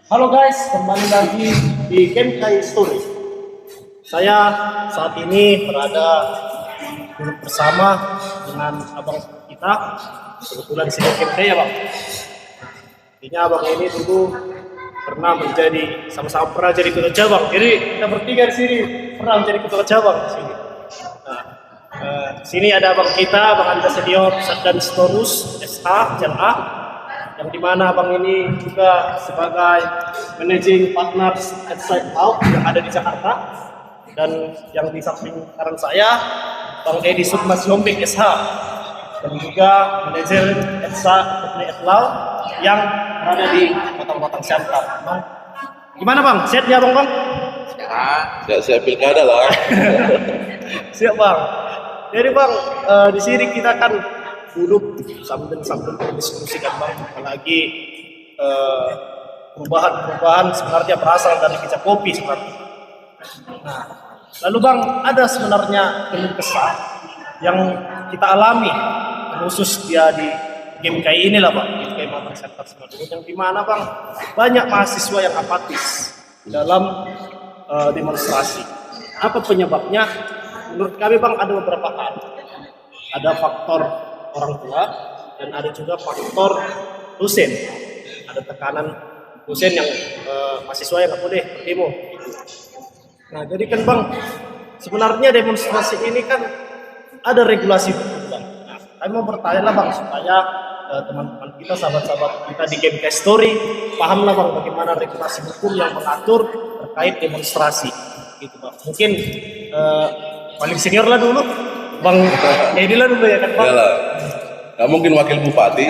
Halo guys, kembali lagi di Game Kai Story. Saya saat ini berada duduk bersama dengan abang kita. Kebetulan sini Game Kai ya bang. Intinya abang ini dulu pernah menjadi sama-sama pernah jadi ketua cabang. Jadi kita bertiga di sini pernah menjadi ketua cabang di sini. Nah, sini ada abang kita, abang Anda senior Satdan Storus SH JLA, yang dimana abang ini juga sebagai managing partners at Side Out yang ada di Jakarta, dan yang di samping kanan saya Bang Edi Sukmas Yombek SH, dan juga manajer ETSA Putri Etlau yang berada di Batang-Batang Siantar. Bang, gimana bang? Sehat ya bang? Siap pilkada lah. Siap bang. Jadi bang, di sini kita kan duduk sambil diskusikan bang, apalagi perubahan sebenarnya berasal dari kicap kopi sebenarnya. Nah, lalu bang, ada sebenarnya keluh kesah yang kita alami khusus dia di game kayak ini lah bang, game kayak Matang Center sebenarnya, yang dimana bang banyak mahasiswa yang apatis dalam demonstrasi. Apa penyebabnya? Menurut kami bang ada beberapa hal. Ada faktor orang tua dan ada juga faktor dosen. Ada tekanan dosen yang mahasiswa yang nggak boleh berdemo. Nah jadi kan bang, sebenarnya demonstrasi ini kan ada regulasi hukum bang. Nah, kami mau bertanya lah bang supaya teman-teman kita, sahabat-sahabat kita di Game Case Story pahamlah bang bagaimana regulasi hukum yang mengatur terkait demonstrasi. Gitu bang. Mungkin paling senior lah dulu, bang Edi lah dulu ya kan bang. Iyalah. Nggak mungkin wakil bupati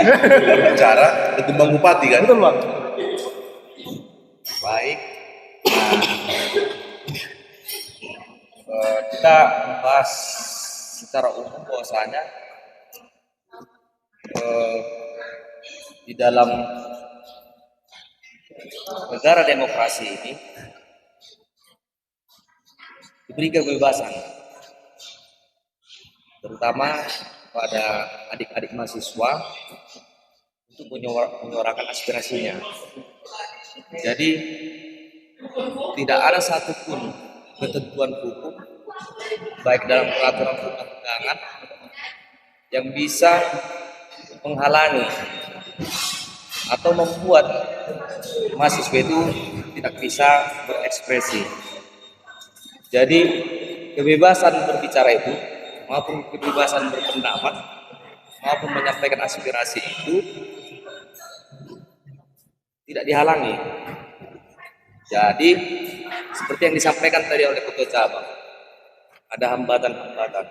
bicara ketimbang bupati kan? Betul bang. Baik, kita membahas secara umum bahwasanya di dalam negara demokrasi ini diberi kebebasan, terutama pada adik-adik mahasiswa untuk menyuarakan aspirasinya. Jadi tidak ada satupun ketentuan hukum baik dalam peraturan perundang-undangan yang bisa menghalangi atau membuat mahasiswa itu tidak bisa berekspresi. Jadi kebebasan berbicara itu maupun kebebasan berpendapat maupun menyampaikan aspirasi itu tidak dihalangi. Jadi seperti yang disampaikan tadi oleh ketua cabang, ada hambatan-hambatan,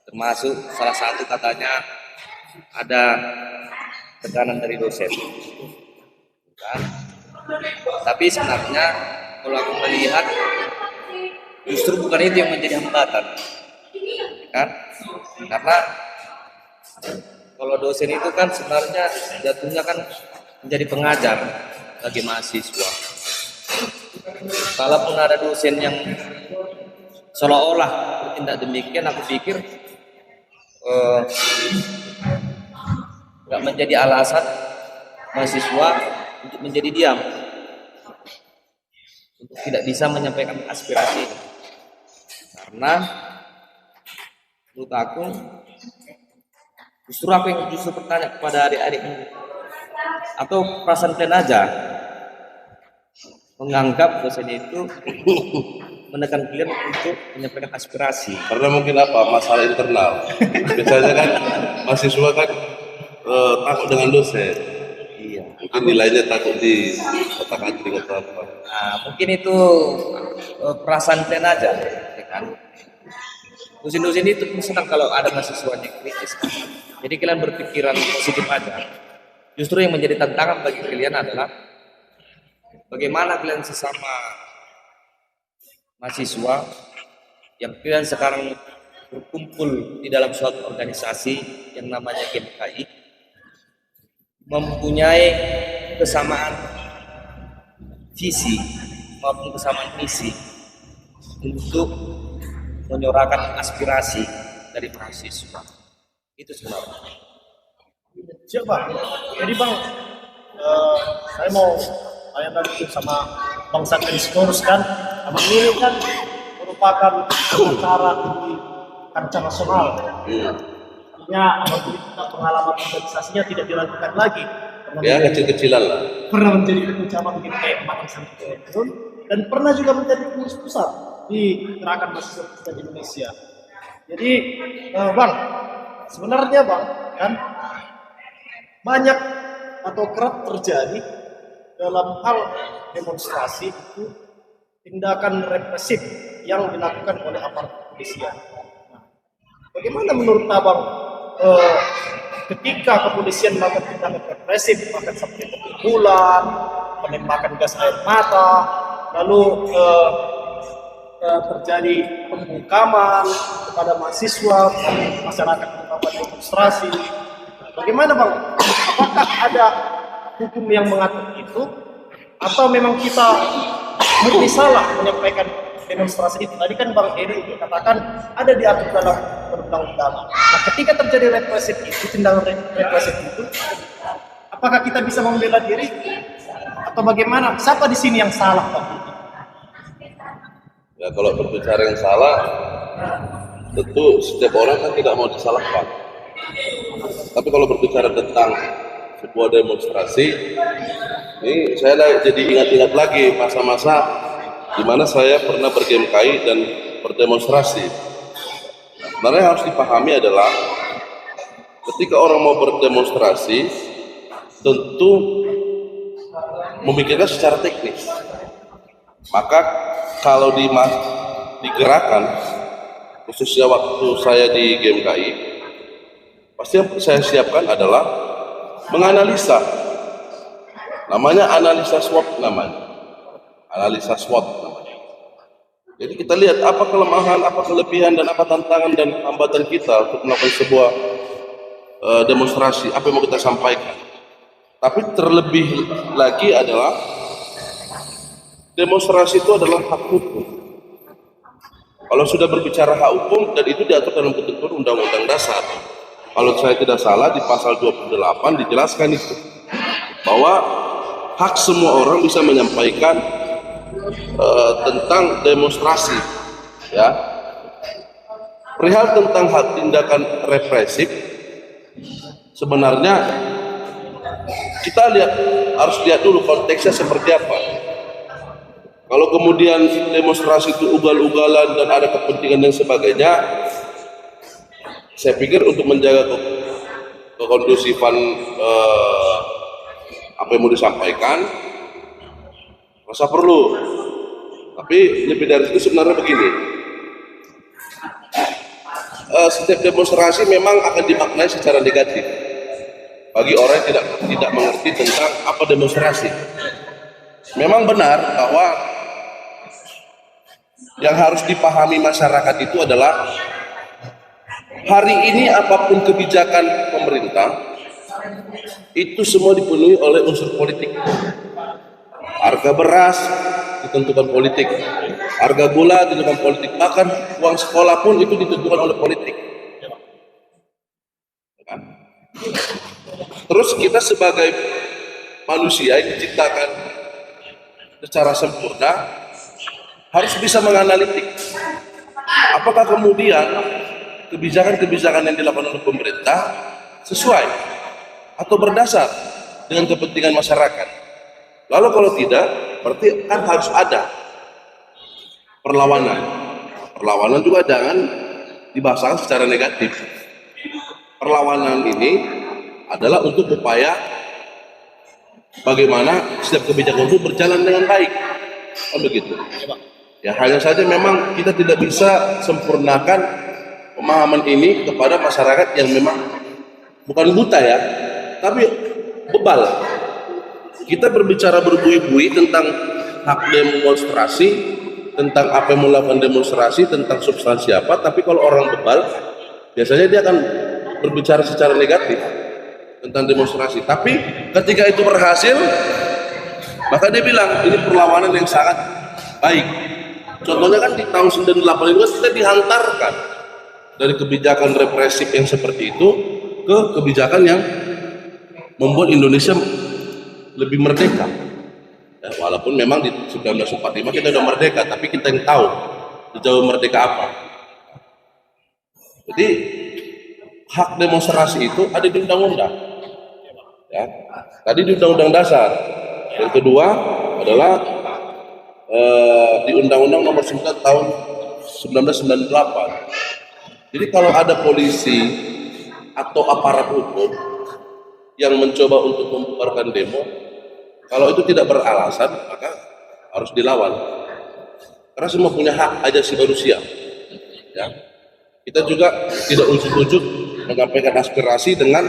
termasuk salah satu katanya ada tekanan dari dosen. Kan? Tapi sebenarnya kalau aku melihat justru bukan itu yang menjadi hambatan, kan? Karena kalau dosen itu kan sebenarnya jatuhnya kan menjadi pengajar bagi mahasiswa. Kalaupun ada dosen yang seolah-olah bertindak demikian, aku pikir nggak menjadi alasan mahasiswa untuk menjadi diam, untuk tidak bisa menyampaikan aspirasi. Karena menurut aku justru yang bertanya kepada adik-adik ini, atau perasaan kalian aja menganggap dosen itu menekan kalian untuk menyampaikan aspirasi? Karena mungkin apa masalah internal. Biasanya kan mahasiswa kan takut dengan dosen. Iya. Mungkin nilainya takut di otak-atik atau apa. Nah, mungkin itu perasaan kalian aja, ya kan? Dosen-dosen itu pun senang kalau ada mahasiswa yang kritis. Jadi kalian berpikiran positif aja. Justru yang menjadi tantangan bagi kalian adalah bagaimana kalian sesama mahasiswa yang kalian sekarang berkumpul di dalam suatu organisasi yang namanya GMKI mempunyai kesamaan visi maupun kesamaan misi untuk menyuarakan aspirasi dari mahasiswa. Itu sebenarnya. Siap bang. Jadi bang, saya mau saya tadi sama Bang Satris Torus kan, Abang ini kan merupakan acara di kancah nasional. Artinya Abang ini pengalaman organisasinya tidak dilakukan lagi. Ya kecil-kecilan lah. Pernah menjadi ketua cabang di Matang Sampai dan pernah juga menjadi pengurus pusat di Gerakan Mahasiswa Kristen Indonesia. Jadi Bang, sebenarnya Bang kan banyak atau kerap terjadi dalam hal demonstrasi itu tindakan represif yang dilakukan oleh aparat kepolisian. Nah, bagaimana menurut Abang ketika kepolisian melakukan tindakan represif, bahkan sampai pemukulan, penembakan gas air mata, lalu terjadi pembungkaman kepada mahasiswa, masyarakat melakukan demonstrasi. Bagaimana Bang? Apakah ada hukum yang mengatur itu, atau memang kita murni salah menyampaikan demonstrasi itu? Tadi kan Bang Eri katakan ada diatur dalam perundang-undangan. Nah, ketika terjadi represif itu, tindakan represif itu, apakah kita bisa membela diri atau bagaimana? Siapa di sini yang salah Bang? Ya kalau berbicara yang salah, tentu setiap orang kan tidak mau disalahkan. Tapi kalau berbicara tentang sebuah demonstrasi, ini saya jadi ingat-ingat lagi masa-masa di mana saya pernah berGMKI dan berdemonstrasi. Sebenarnya yang harus dipahami adalah ketika orang mau berdemonstrasi, tentu memikirkan secara teknis. Maka kalau digerakkan, khususnya waktu saya di GMKI, pasti yang saya siapkan adalah menganalisa. Namanya analisa SWOT namanya. Analisa SWOT namanya. Jadi kita lihat apa kelemahan, apa kelebihan, dan apa tantangan dan hambatan kita untuk melakukan sebuah demonstrasi, apa yang mau kita sampaikan. Tapi terlebih lagi adalah demonstrasi itu adalah hak hukum. Kalau sudah berbicara hak hukum, dan itu diatur dalam ketentuan Undang-Undang Dasar. Kalau saya tidak salah di pasal 28 dijelaskan itu bahwa hak semua orang bisa menyampaikan tentang demonstrasi, ya. Perihal tentang hak tindakan represif, sebenarnya kita harus lihat dulu konteksnya seperti apa. Kalau kemudian demonstrasi itu ugal-ugalan dan ada kepentingan dan sebagainya, saya pikir untuk menjaga kekondusifan apa yang mau disampaikan, rasa perlu. Tapi lebih dari itu sebenarnya begini, setiap demonstrasi memang akan dimaknai secara negatif bagi orang yang tidak mengerti tentang apa demonstrasi. Memang benar bahwa yang harus dipahami masyarakat itu adalah hari ini apapun kebijakan pemerintah itu semua dipenuhi oleh unsur politik. Harga beras ditentukan politik, harga gula ditentukan politik, bahkan uang sekolah pun itu ditentukan oleh politik. Terus kita sebagai manusia yang diciptakan secara sempurna harus bisa menganalitik apakah kemudian kebijakan-kebijakan yang dilakukan oleh pemerintah sesuai atau berdasar dengan kepentingan masyarakat. Lalu kalau tidak, berarti kan harus ada perlawanan. Perlawanan juga jangan dibahasakan secara negatif. Perlawanan ini adalah untuk upaya bagaimana setiap kebijakan itu berjalan dengan baik. Kan begitu. Ya, hanya saja memang kita tidak bisa sempurnakan pemahaman ini kepada masyarakat yang memang bukan buta ya, tapi bebal. Kita berbicara berbuih-buih tentang hak demonstrasi, tentang apa yang melakukan demonstrasi, tentang substansi apa, tapi kalau orang bebal, biasanya dia akan berbicara secara negatif tentang demonstrasi. Tapi ketika itu berhasil, maka dia bilang ini perlawanan yang sangat baik. Contohnya kan di tahun 98 itu kita dihantarkan dari kebijakan represif yang seperti itu ke kebijakan yang membuat Indonesia lebih merdeka. Ya, walaupun memang di 1945 kita udah merdeka, tapi kita yang tahu sejauh merdeka apa. Jadi hak demonstrasi itu ada di undang-undang. Ya, tadi di undang-undang dasar. Yang kedua adalah di Undang-Undang Nomor 9 Tahun 1998. Jadi kalau ada polisi atau aparat hukum yang mencoba untuk membubarkan demo, kalau itu tidak beralasan maka harus dilawan. Karena semua punya hak asasi manusia. Ya. Kita juga tidak ujuk-ujuk menyampaikan aspirasi dengan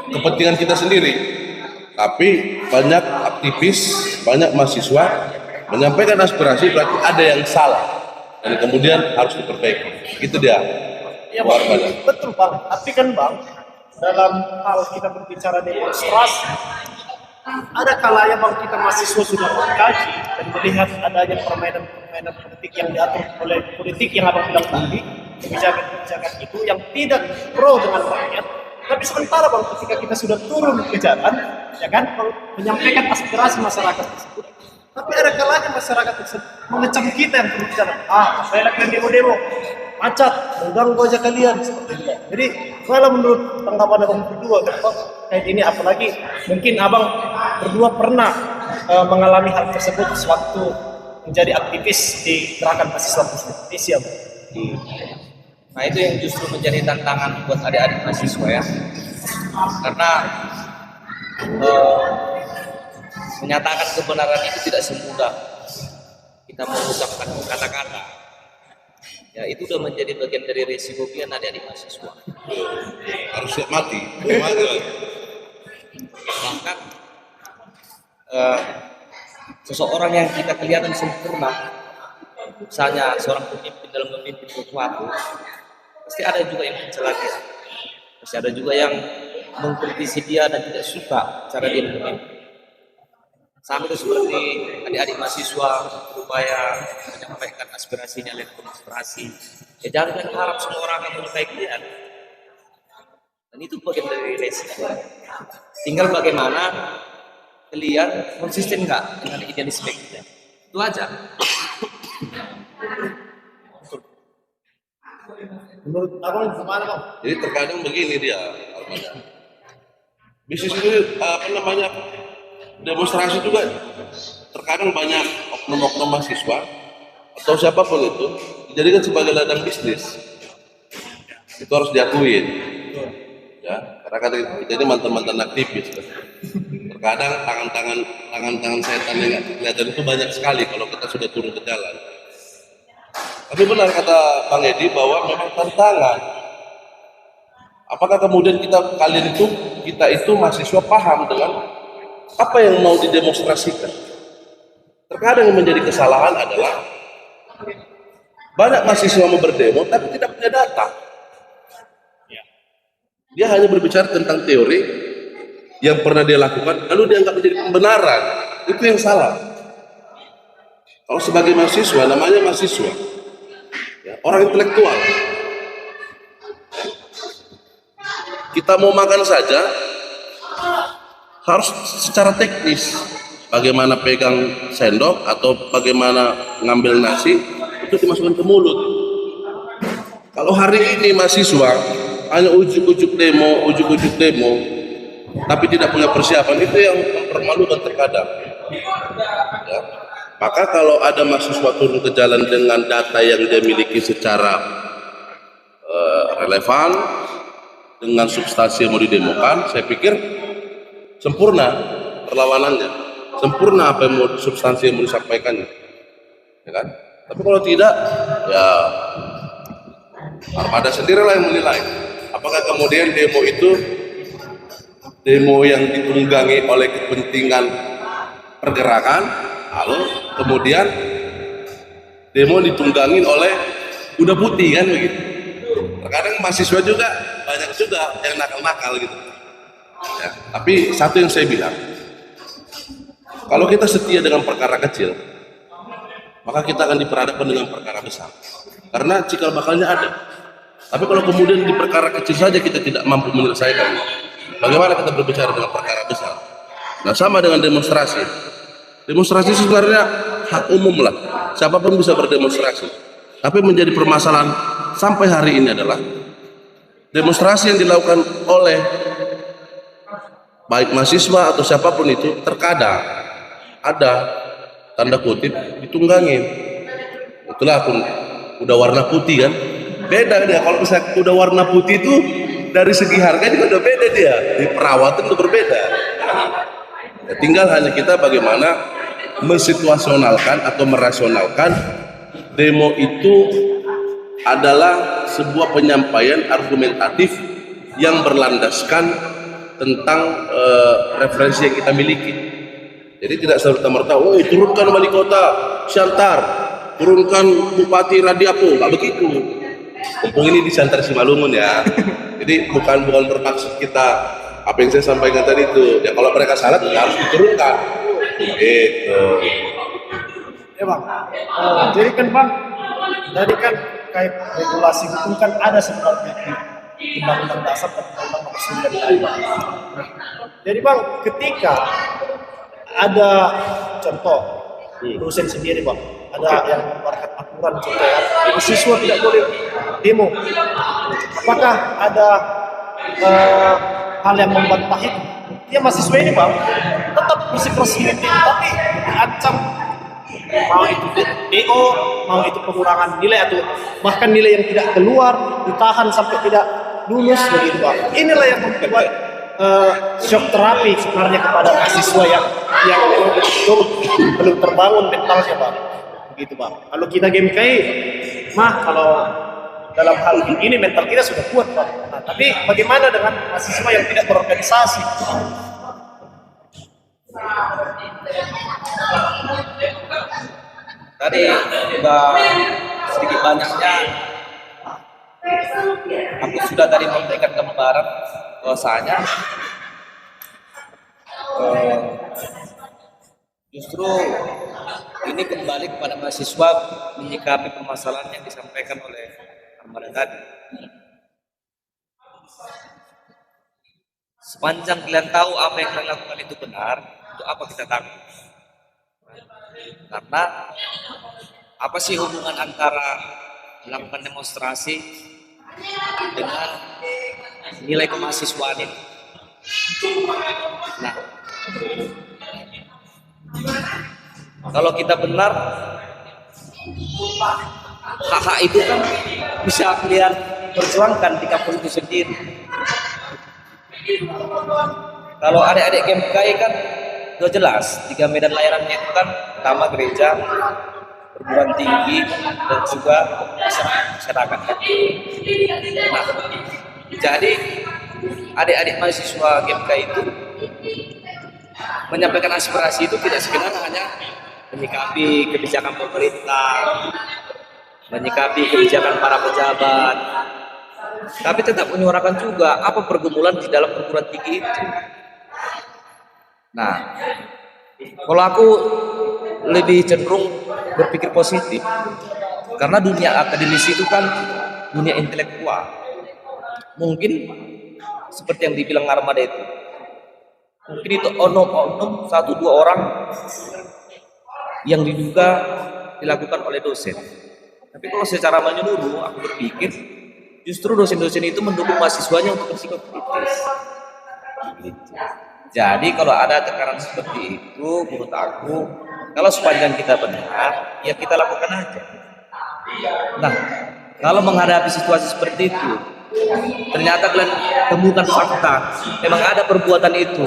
kepentingan kita sendiri. Tapi banyak aktivis, banyak mahasiswa menyampaikan aspirasi berarti ada yang salah dan kemudian harus diperbaiki. Itu dia. Iya Bang, betul Bang. Tapi kan Bang, dalam hal kita berbicara demonstrasi, ada kalanya Bang kita mahasiswa sudah mengkaji dan melihat adanya permainan politik yang diatur oleh politik yang Abang bilang tadi, kebijakan-kebijakan itu yang tidak pro dengan rakyat. Tapi sementara Bang, ketika kita sudah turun ke jalan, ya kan, menyampaikan aspirasi masyarakat tersebut, tapi ada kalanya masyarakat tersebut mengecam kita yang berbicara, saya lagi demo-demo, macet, mengganggu aja kalian, seperti itu. Jadi, kalau menurut tanggapan Abang berdua, kayak ini, apalagi mungkin Abang berdua pernah mengalami hal tersebut sewaktu menjadi aktivis di gerakan mahasiswa Indonesia. Nah itu yang justru menjadi tantangan buat adik-adik mahasiswa ya, karena menyatakan kebenaran itu tidak semudah kita mengucapkan kata-kata. Ya itu sudah menjadi bagian dari resiko pian adik-adik mahasiswa. Harus siap mati. Bahkan seseorang yang kita kelihatan sempurna, misalnya seorang pemimpin dalam memimpin sesuatu, pasti ada juga yang mencela dia, pasti ada juga yang mengkritisi dia dan tidak suka cara dia memimpin. Sama itu seperti adik-adik mahasiswa berupaya menyampaikan aspirasinya lewat demonstrasi. Ya jangan harap semua orang akan menyukai kalian. Dan itu bagian dari resiko. Tinggal bagaimana kalian konsisten nggak dengan idealisme kita. Itu aja. Menurut Abang gimana Bang? Jadi terkadang begini dia, Armada. Bisnis ini demonstrasi juga terkadang banyak oknum-oknum mahasiswa atau siapapun itu dijadikan sebagai ladang bisnis. Itu harus diakuin. Ya, karena kita ini mantan-mantan aktivis. Terkadang tangan-tangan setan yang nggak kelihatan itu banyak sekali kalau kita sudah turun ke jalan. Tapi benar kata Bang Edi bahwa memang tantangan. Apakah kemudian kita itu mahasiswa paham dengan apa yang mau didemonstrasikan? Terkadang yang menjadi kesalahan adalah banyak mahasiswa mau berdemo tapi tidak punya data. Dia hanya berbicara tentang teori yang pernah dia lakukan, lalu dianggap menjadi pembenaran. Itu yang salah. Kalau sebagai mahasiswa, namanya mahasiswa, ya, orang intelektual. Kita mau makan saja harus secara teknis. Bagaimana pegang sendok atau bagaimana ngambil nasi itu dimasukkan ke mulut. Kalau hari ini mahasiswa hanya ujuk-ujuk demo, tapi tidak punya persiapan, itu yang mempermalukan terkadang. Ya. Maka kalau ada mahasiswa turun ke jalan dengan data yang dia miliki secara relevan, dengan substansi yang mau didemokan, saya pikir sempurna perlawanannya, sempurna apa yang mau substansi yang mau disampaikannya, ya kan? Tapi kalau tidak, ya Armada sendirilah yang menilai. Apakah kemudian demo itu demo yang ditunggangi oleh kepentingan pergerakan, lalu kemudian demo ditunggangi oleh kuda putih kan begitu. Terkadang mahasiswa juga banyak juga yang nakal-nakal gitu. Ya, tapi satu yang saya bilang, kalau kita setia dengan perkara kecil, maka kita akan diperhadapkan dengan perkara besar. Karena cikal bakalnya ada. Tapi kalau kemudian di perkara kecil saja kita tidak mampu menyelesaikan, bagaimana kita berbicara dengan perkara besar? Nah, sama dengan demonstrasi. Demonstrasi sebenarnya hak umum lah, siapapun bisa berdemonstrasi. Tapi menjadi permasalahan sampai hari ini adalah demonstrasi yang dilakukan oleh baik mahasiswa atau siapapun itu terkadang ada tanda kutip ditunggangin. Itulah akun udah warna putih kan, beda dia. Kalau misalnya udah warna putih itu dari segi harga juga udah beda, dia di perawatan itu berbeda. Ya, tinggal hanya kita bagaimana mensituasionalkan atau merasionalkan demo itu adalah sebuah penyampaian argumentatif yang berlandaskan tentang referensi yang kita miliki. Jadi tidak serta-merta, oh turunkan wali kota Siantar, turunkan bupati Radiapo, nggak begitu. Mumpung ini di Siantar Simalungun ya. Jadi bukan bermaksud kita apa yang saya sampaikan tadi itu. Ya kalau mereka salah ya harus diturunkan. Gitu. Ya bang, jadi kan bang, tadi kan kait regulasi hukum kan ada sebenarnya di Undang-Undang Dasar dan Undang-Undang Nomor 9 tadi, Bang. Nah, jadi bang, ketika ada contoh dosen sendiri bang, ada yang mengeluarkan aturan contoh ya, mahasiswa tidak boleh demo. Apakah ada hal yang membantah itu? Ya mahasiswa ini bang tetap bersikeras demo, tapi diancam mau itu DO, mau itu pengurangan nilai atau bahkan nilai yang tidak keluar, ditahan sampai tidak lulus begitu bang. Inilah yang membuat shock terapi sebenarnya kepada mahasiswa yang memang betul belum terbangun mentalnya bang. Begitu bang. Kalau kita GMKI, kalau dalam hal ini mental kita sudah kuat bang. Nah, tapi bagaimana dengan mahasiswa yang tidak berorganisasi? Tadi juga sedikit banyaknya aku sudah tadi memberikan gambaran bahwasanya justru ini kembali kepada mahasiswa menyikapi permasalahan yang disampaikan oleh Armada tadi. Sepanjang kalian tahu apa yang kalian lakukan itu benar, untuk apa kita takut? Karena apa sih hubungan antara melakukan demonstrasi dengan nilai kemahasiswaan ini? Nah, kalau kita benar, hak-hak itu kan bisa kalian perjuangkan di kampus itu sendiri. Kalau adik-adik GMKI kan sudah jelas, 3 medan layanannya itu kan pertama gereja, perguruan tinggi, dan juga masyarakat. Nah, jadi adik-adik mahasiswa GMKI itu menyampaikan aspirasi itu tidak sekedar hanya menyikapi kebijakan pemerintah, menyikapi kebijakan para pejabat, tapi tetap menyuarakan juga apa pergumulan di dalam perguruan tinggi itu. Nah, kalau aku lebih cenderung berpikir positif, karena dunia akademisi itu kan dunia intelektual. Mungkin seperti yang dibilang Armada itu, mungkin itu oknum 1-2 orang yang diduga dilakukan oleh dosen. Tapi kalau secara menyeluruh, aku berpikir justru dosen-dosen itu mendukung mahasiswanya untuk bersikap kritis. Gitu. Jadi kalau ada tekanan seperti itu, menurut aku, kalau sepanjang kita benar, ya kita lakukan aja. Nah, kalau menghadapi situasi seperti itu, ternyata kalian temukan fakta, memang ada perbuatan itu,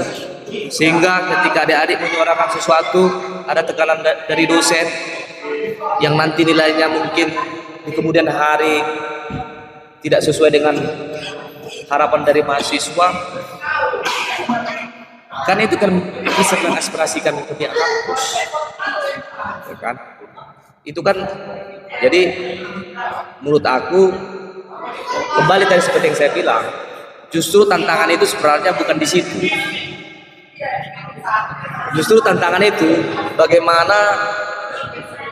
sehingga ketika adik-adik menyuarakan sesuatu, ada tekanan dari dosen, yang nanti nilainya mungkin di kemudian hari tidak sesuai dengan harapan dari mahasiswa, kan itu kan bisa kalian aspirasikan ke pihak kampus, ya kan? Itu kan, jadi menurut aku kembali tadi seperti yang saya bilang, justru tantangan itu sebenarnya bukan di situ. Justru tantangan itu bagaimana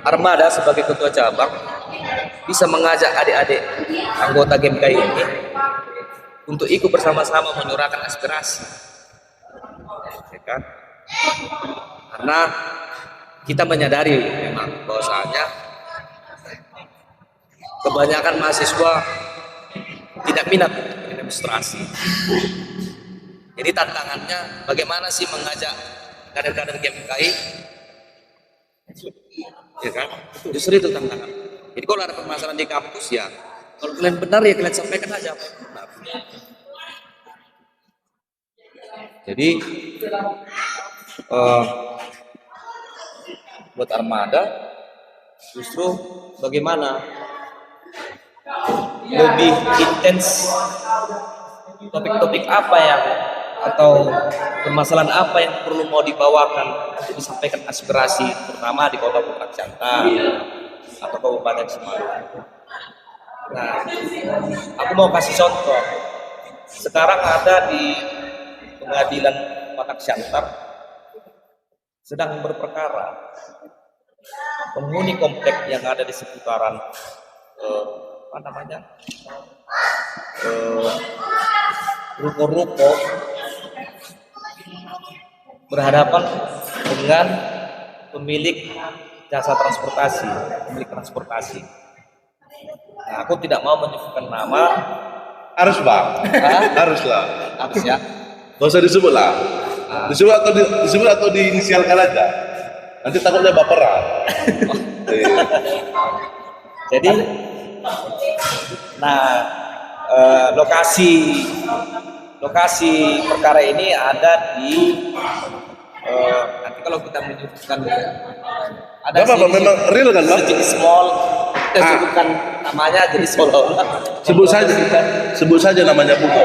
Armada sebagai ketua cabang bisa mengajak adik-adik anggota GMKI ini untuk ikut bersama-sama menyuarakan aspirasi, ya kan? Karena kita menyadari memang bahwasanya kebanyakan mahasiswa tidak minat demonstrasi. Jadi tantangannya bagaimana sih mengajak kader-kader GMKI, ya kan? Justru itu tantangan. Jadi kalau ada permasalahan di kampus ya, kalau kalian benar ya kalian sampaikan aja apa yang benar. Jadi buat Armada justru bagaimana lebih intens topik-topik apa yang atau permasalahan apa yang perlu mau dibawakan untuk disampaikan aspirasi terutama di Kota Putra Jantan atau Kabupaten Semarang. Nah, aku mau kasih contoh. Sekarang ada di Pengadilan Batak Siantar sedang berperkara penghuni komplek yang ada di seputaran ruko-ruko berhadapan dengan pemilik jasa transportasi, pemilik transportasi. Nah, aku tidak mau menyebutkan nama. Harus bang, haruslah. Harus ya. Gak usah disebut lah. Disebut atau diinisialkan aja. Nanti takutnya baperan. Jadi, nah lokasi perkara ini ada di nanti kalau kita menyebutkan ada Gak apa-apa, memang real kan bang? sejenis mall kita sebutkan namanya jadi seolah-olah sebut saja namanya Bunga.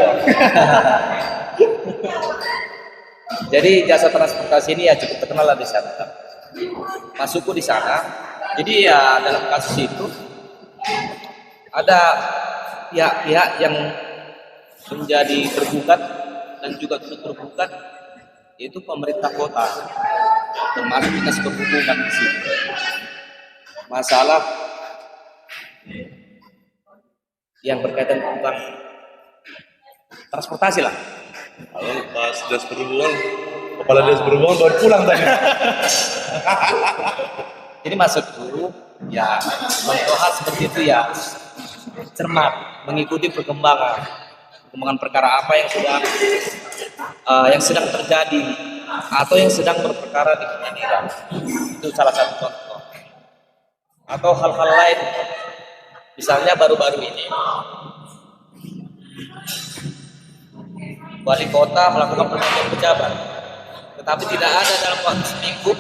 Jadi jasa transportasi ini ya cukup terkenal lah di sana. Masukku di sana. Jadi ya dalam kasus itu ada pihak-pihak yang menjadi tergugat dan juga turut tergugat, yaitu pemerintah kota, termasuk dinas perhubungan di sini. Masalah yang berkaitan tentang transportasi lah. Kalau pas dinas perhubungan, kepala dinas perhubungan baru pulang tadi. Jadi maksudku ya contoh hal seperti itu ya cermat mengikuti perkembangan perkara apa yang sedang terjadi atau yang sedang berperkara di pengadilan. Itu salah satu contoh. Atau hal-hal lain, misalnya baru-baru ini wali kota melakukan pergantian pejabat, tetapi tidak ada dalam waktu seminggu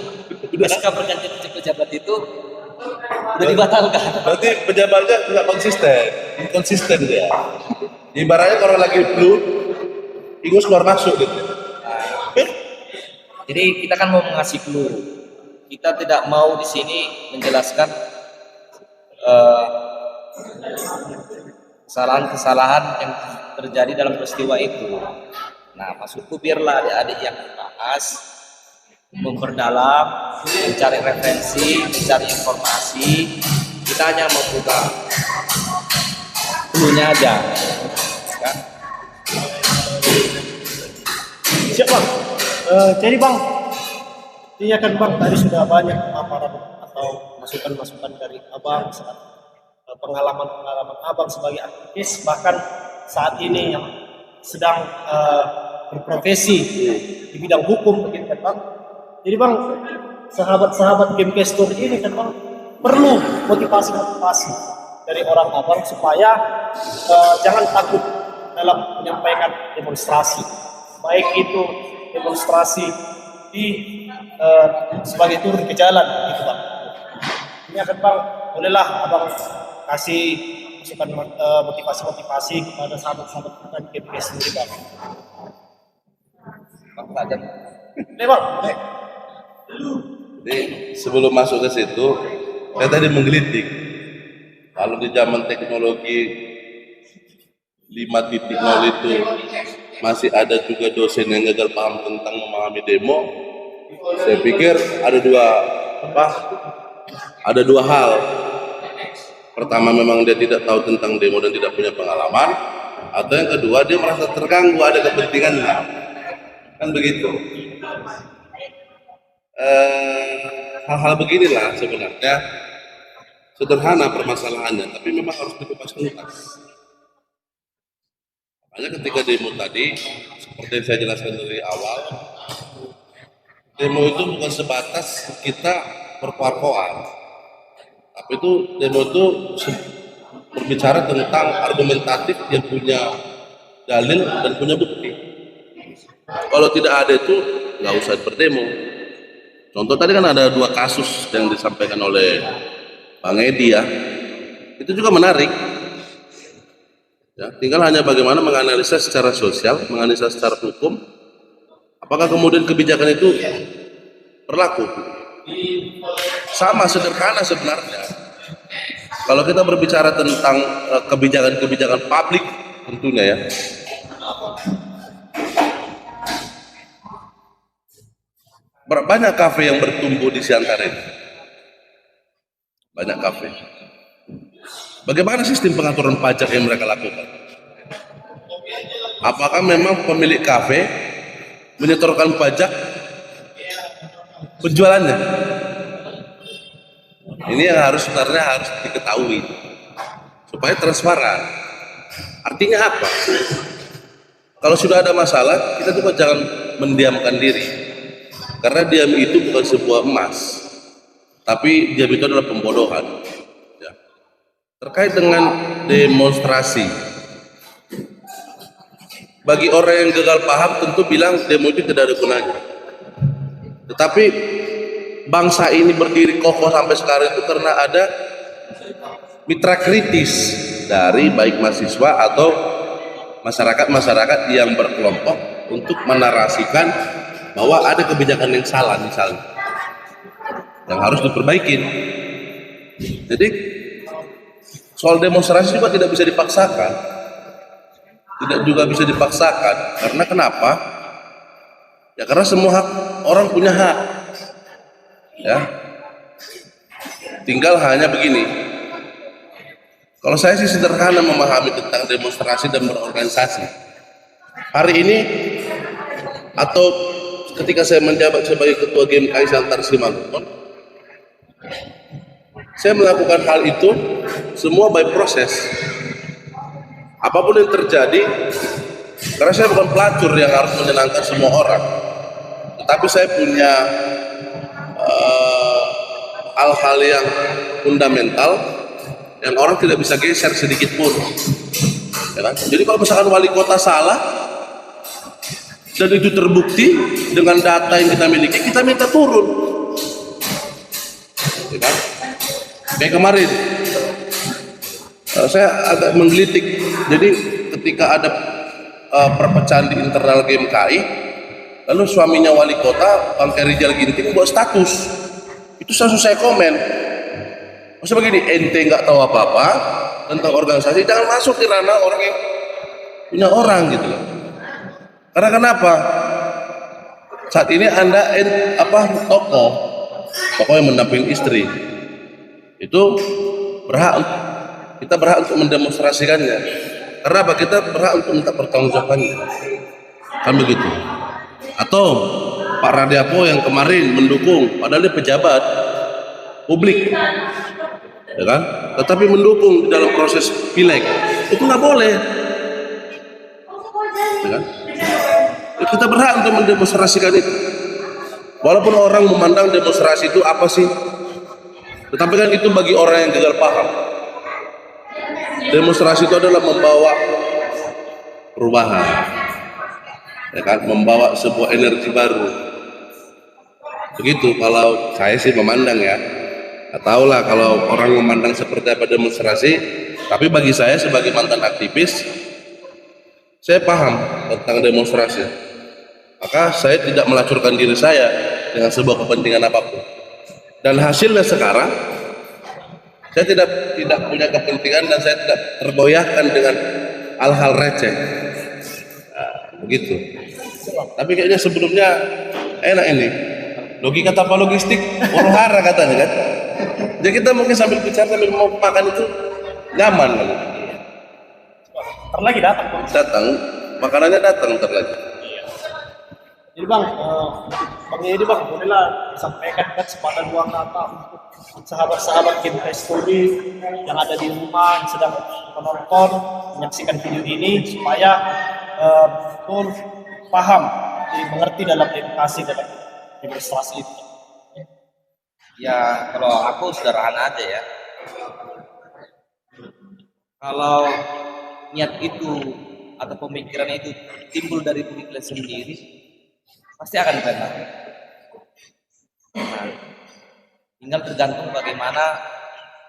SK pergantian pejabat itu udah dibatalkan. Berarti pejabatnya nggak konsisten dia. Ibaratnya kalau lagi flu, ingus keluar masuk gitu. Jadi kita kan mau mengasih clue. Kita tidak mau di sini menjelaskan kesalahan-kesalahan yang terjadi dalam peristiwa itu. Nah, maksudku biarlah adik-adik yang membahas, memperdalam, mencari referensi, mencari informasi. Kita hanya membuka clue-nya aja. Kan? Siap bang. Jadi bang, ini kan bang tadi sudah banyak paparan atau masukan-masukan dari abang saat pengalaman abang sebagai aktivis, bahkan saat ini yang sedang berprofesi di bidang hukum begitu kan bang. Jadi bang, sahabat-sahabat Gemkestur ini kan bang perlu motivasi dari orang abang supaya jangan takut dalam menyampaikan demonstrasi, baik itu demonstrasi di sebagai turun ke jalan gitu bang. Ini akan bang, bolehlah abang kasih masukan motivasi kepada sahabat-sahabat kita di GMKS sendiri bang. Bang. Jadi sebelum masuk ke situ, saya tadi menggelitik. Kalau di zaman teknologi 5.0 itu masih ada juga dosen yang gagal paham tentang memahami demo. Saya pikir ada dua hal. Pertama, memang dia tidak tahu tentang demo dan tidak punya pengalaman, atau yang kedua dia merasa terganggu, ada kepentingannya, kan begitu. hal-hal beginilah sebenarnya sederhana permasalahannya, tapi memang harus dikupas tuntas. Makanya ketika demo tadi, seperti yang saya jelaskan dari awal, demo itu bukan sebatas kita berkoar-koar, tapi itu demo itu berbicara tentang argumentatif yang punya dalil dan punya bukti. Kalau tidak ada itu nggak usah berdemo. Contoh tadi kan ada 2 kasus yang disampaikan oleh Bang Edi ya, itu juga menarik. Ya, tinggal hanya bagaimana menganalisa secara sosial, menganalisa secara hukum, apakah kemudian kebijakan itu berlaku. Sama sederhana sebenarnya. Kalau kita berbicara tentang kebijakan-kebijakan publik tentunya ya, banyak kafe yang bertumbuh di Siantara ini. Banyak kafe. Bagaimana sistem pengaturan pajak yang mereka lakukan? Apakah memang pemilik kafe menyetorkan pajak penjualannya? Ini yang sebenarnya harus diketahui supaya transparan. Artinya apa? Kalau sudah ada masalah, kita juga jangan mendiamkan diri. Karena diam itu bukan sebuah emas, tapi diam itu adalah pembodohan. Ya. Terkait dengan demonstrasi, bagi orang yang gagal paham tentu bilang demo itu tidak ada gunanya. Tetapi bangsa ini berdiri kokoh sampai sekarang itu karena ada mitra kritis dari baik mahasiswa atau masyarakat yang berkelompok untuk menarasikan bahwa ada kebijakan yang salah misalnya yang harus diperbaiki. Jadi soal demonstrasi juga tidak bisa dipaksakan, karena kenapa? Ya karena semua orang punya hak ya, tinggal hanya begini. Kalau saya sih sederhana memahami tentang demonstrasi dan berorganisasi hari ini, atau ketika saya menjabat sebagai ketua GMKI Siantara Simalungun, saya melakukan hal itu semua by proses. Apapun yang terjadi, karena saya bukan pelacur yang harus menyenangkan semua orang, tetapi saya punya hal-hal yang fundamental yang orang tidak bisa geser sedikit pun. Ya kan? Jadi kalau misalkan wali kota salah dan itu terbukti dengan data yang kita miliki, kita minta turun. Ya kan? Kayak kemarin saya agak menggelitik. Jadi ketika ada perpecahan di internal GMKI, lalu suaminya wali kota Bang Rijal Ginting buat status, itu langsung saya komen, maksudnya begini, ente nggak tahu apa-apa tentang organisasi, jangan masuk di ranah orang yang punya orang gitu loh. Karena kenapa? Saat ini Anda tokoh yang mendampingi istri, itu kita berhak untuk mendemonstrasikannya. Karena apa? Kita berhak untuk minta pertanggungjawabannya, kan begitu. Atau Pak Radiapo yang kemarin mendukung, padahal dia pejabat publik, ya kan? Tetapi mendukung di dalam proses pileg, itu nggak boleh, ya kan? Kita berhak untuk mendemonstrasikan itu. Walaupun orang memandang demonstrasi itu apa sih, tetapi kan itu bagi orang yang gagal paham. Demonstrasi itu adalah membawa perubahan, ya kan? Membawa sebuah energi baru. Begitu kalau saya sih memandang ya. Nggak tahu lah kalau orang memandang seperti apa demonstrasi, tapi bagi saya sebagai mantan aktivis, saya paham tentang demonstrasi. Maka saya tidak melacurkan diri saya dengan sebuah kepentingan apapun. Dan hasilnya sekarang, saya tidak punya kepentingan dan saya tidak tergoyahkan dengan hal-hal receh. Nah, begitu. Tapi kayaknya sebelumnya enak ini. Logika tanpa logistik, huru-hara katanya kan. Jadi kita mungkin sambil bicara sambil mau makan itu nyaman kan. Ntar lagi datang. Makanannya datang ntar lagi. Jadi bang, bang ini bang, bolehlah disampaikan kan sepatah dua kata untuk sahabat-sahabat Game Story yang ada di rumah yang sedang menonton, menyaksikan video ini supaya betul paham, jadi mengerti dalam edukasi dalam demonstrasi itu. Ya kalau aku sederhana aja ya. Kalau niat itu atau pemikiran itu timbul dari diri kalian sendiri, pasti akan kena. Nah, tinggal tergantung bagaimana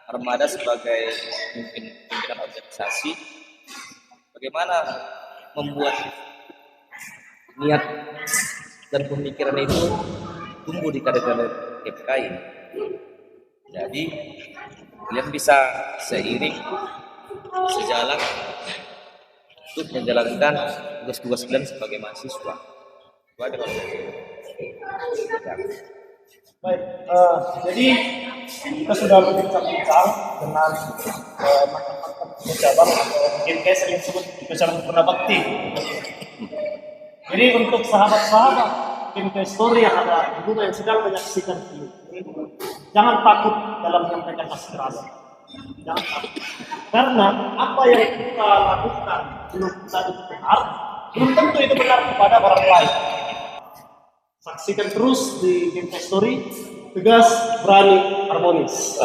Armada sebagai pimpinan organisasi, bagaimana membuat niat dan pemikiran itu tumbuh di kader-kader GPKI. Jadi kalian bisa seiring sejalan untuk menjalankan tugas-tugas kalian sebagai mahasiswa. Itu ada Baik, jadi kita sudah berbincang-bincang dengan mantan-mantan pejabat atau mungkin kayak sering disebut pejabat purna bakti. Jadi untuk sahabat-sahabat Game Story yang ada di rumah yang sedang menyaksikan video ini, jangan takut dalam menyampaikan aspirasi. Jangan takut. Karena apa yang kita lakukan belum kita itu benar, belum tentu itu benar kepada orang lain. Saksikan terus di Game Story, tegas, berani, harmonis.